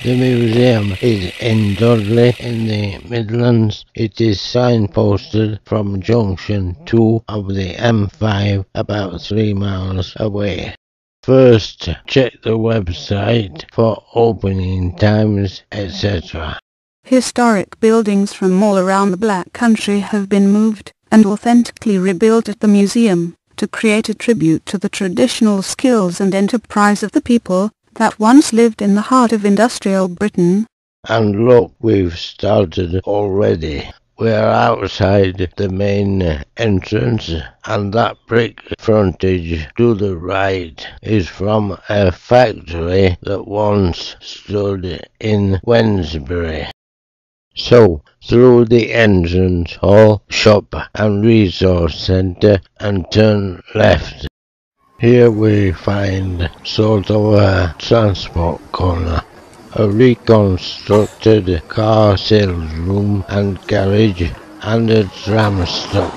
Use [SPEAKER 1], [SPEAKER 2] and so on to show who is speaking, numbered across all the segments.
[SPEAKER 1] The museum is in Dudley in the Midlands. It is signposted from junction 2 of the M5 about 3 miles away. First, check the website for opening times, etc.
[SPEAKER 2] Historic buildings from all around the Black Country have been moved and authentically rebuilt at the museum to create a tribute to the traditional skills and enterprise of the people that once lived in the heart of industrial Britain.
[SPEAKER 1] And look, we've started already. We're outside the main entrance, and that brick frontage to the right is from a factory that once stood in Wednesbury. So, through the entrance hall, shop and resource centre, and turn left. Here we find sort of a transport corner, a reconstructed car sales room and garage, and a tram stop.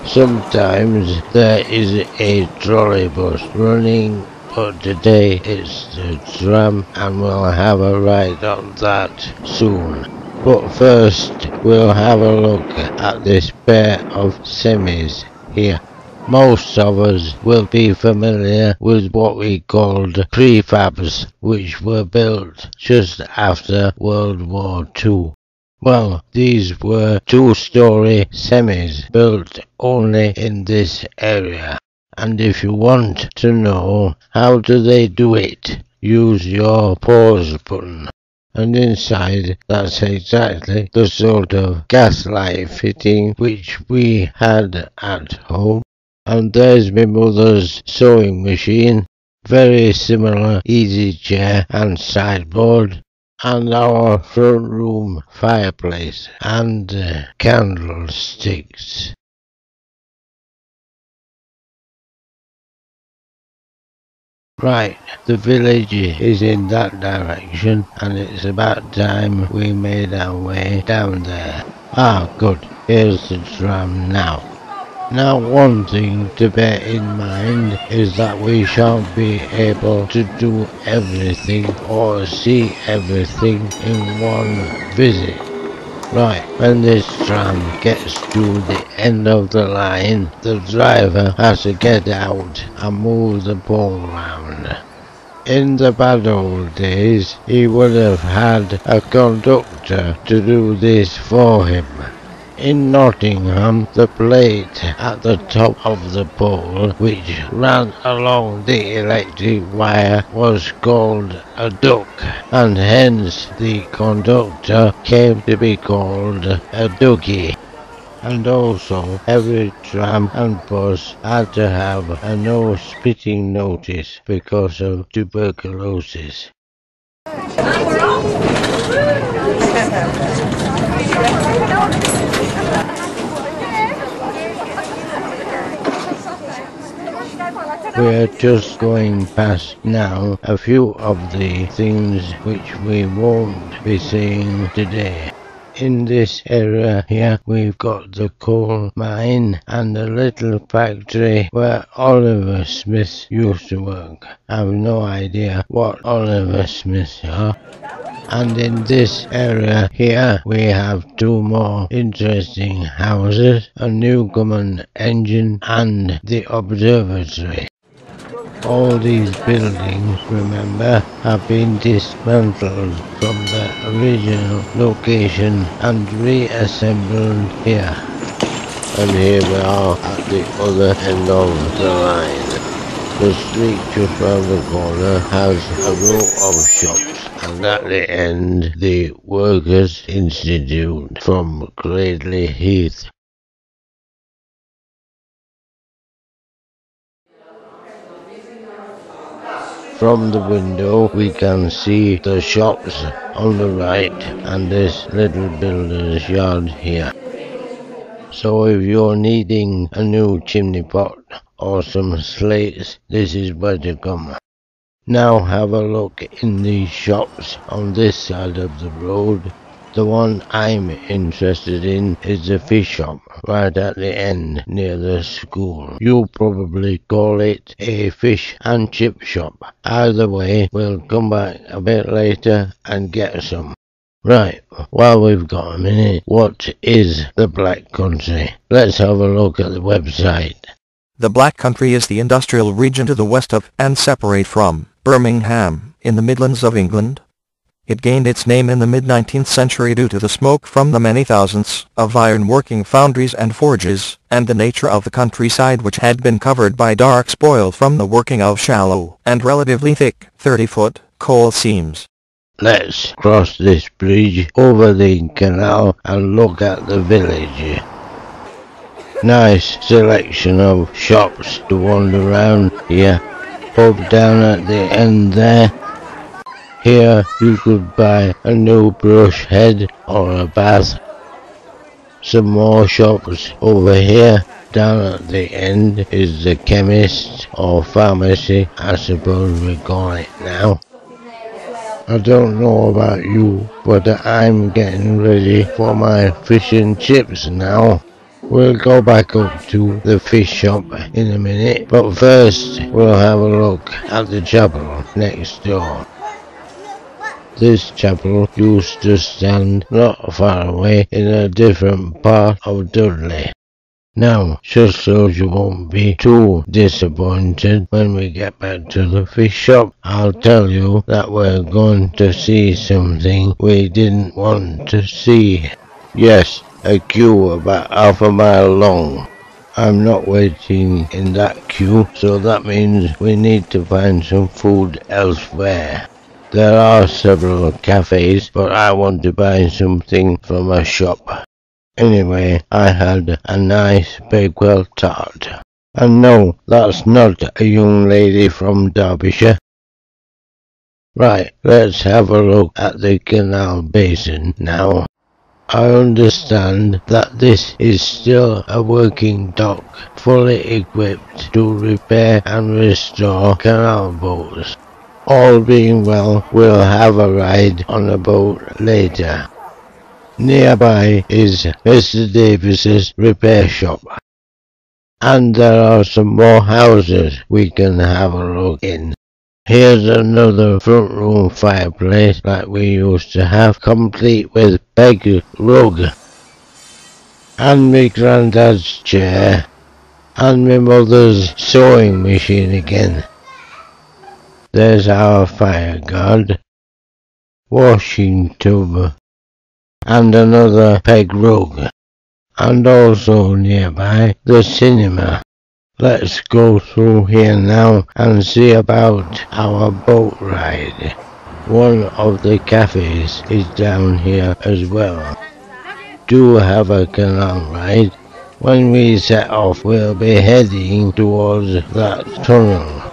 [SPEAKER 1] Sometimes there is a trolleybus running, but today it's the tram, and we'll have a ride on that soon. But first we'll have a look at this pair of semis here. Most of us will be familiar with what we called prefabs, which were built just after World War II. Well, these were two-story semis built only in this area. And if you want to know how do they do it, use your pause button. And inside, that's exactly the sort of gaslight fitting which we had at home. And there's my mother's sewing machine, very similar easy chair and sideboard, and our front room fireplace and candlesticks. Right, the village is in that direction, and it's about time we made our way down there. Ah, good, here's the tram now. Now, one thing to bear in mind is that we shan't be able to do everything or see everything in one visit. Right, when this tram gets to the end of the line, the driver has to get out and move the pole round. In the bad old days, he would have had a conductor to do this for him. In Nottingham, the plate at the top of the pole, which ran along the electric wire, was called a duck, and hence the conductor came to be called a ducky. And also, every tram and bus had to have a no spitting notice because of tuberculosis. We're just going past now a few of the things which we won't be seeing today. In this area here we've got the coal mine and the little factory where Oliver Smith used to work. I've no idea what Oliver Smiths are. And in this area here we have two more interesting houses, a Newcomen engine and the observatory. All these buildings, remember, have been dismantled from their original location and reassembled here. And here we are at the other end of the line. The street just round the corner has a row of shops, and at the end the Workers' Institute from Gradley Heath. From the window we can see the shops on the right and this little builder's yard here. So if you're needing a new chimney pot or some slates, this is where to come. Now have a look in these shops on this side of the road. The one I'm interested in is the fish shop, right at the end near the school. You probably call it a fish and chip shop. Either way, we'll come back a bit later and get some. Right, while we've got a minute, what is the Black Country? Let's have a look at the website.
[SPEAKER 3] The Black Country is the industrial region to the west of and separate from Birmingham, in the Midlands of England. It gained its name in the mid-19th century due to the smoke from the many thousands of iron-working foundries and forges, and the nature of the countryside which had been covered by dark spoil from the working of shallow and relatively thick 30-foot coal seams.
[SPEAKER 1] Let's cross this bridge over the canal and look at the village. Nice selection of shops to wander around here. Pub down at the end there. Here you could buy a new brush head or a bath. Some more shops over here. Down at the end is the chemist or pharmacy, I suppose we call it now. I don't know about you, but I'm getting ready for my fish and chips now. We'll go back up to the fish shop in a minute, but first we'll have a look at the chapel next door. This chapel used to stand not far away in a different part of Dudley. Now, just so you won't be too disappointed when we get back to the fish shop, I'll tell you that we're going to see something we didn't want to see. Yes, a queue about half a mile long. I'm not waiting in that queue, so that means we need to find some food elsewhere. There are several cafes, but I want to buy something from a shop. Anyway, I had a nice Bakewell tart. And no, that's not a young lady from Derbyshire. Right, let's have a look at the canal basin now. I understand that this is still a working dock, fully equipped to repair and restore canal boats. All being well, we'll have a ride on a boat later. Nearby is Mr. Davis's repair shop. And there are some more houses we can have a look in. Here's another front room fireplace like we used to have, complete with peg rug. And me granddad's chair. And my mother's sewing machine again. There's our fire guard, washing tub, and another peg rug, and also nearby the cinema. Let's go through here now and see about our boat ride. One of the cafes is down here as well. Do have a canal ride. When we set off, we'll be heading towards that tunnel.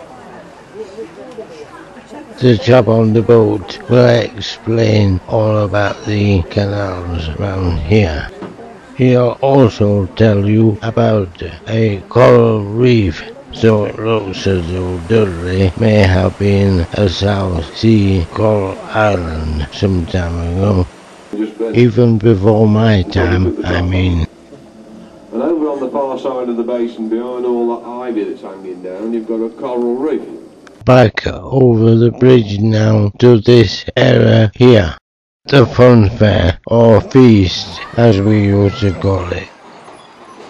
[SPEAKER 1] The chap on the boat will explain all about the canals around here. He'll also tell you about a coral reef, so it looks as though Dudley may have been a South Sea coral island some time ago. Even before my time, I mean.
[SPEAKER 4] And over on the far side of the basin, behind all that ivy that's hanging down, you've got a coral reef.
[SPEAKER 1] Back over the bridge now to this area here. The fun fair, or feast as we used to call it.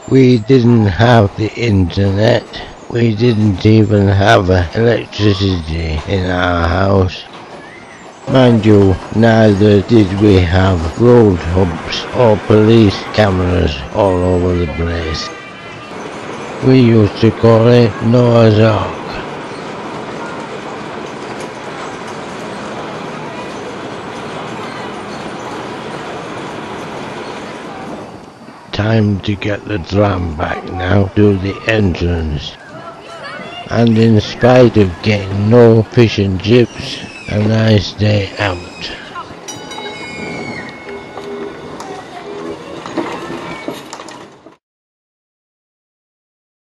[SPEAKER 1] We didn't have the internet. We didn't even have electricity in our house. Mind you, neither did we have road hubs or police cameras all over the place. We used to call it Noah's Ark. Time to get the tram back now to the entrance. And in spite of getting no fish and chips, a nice day out.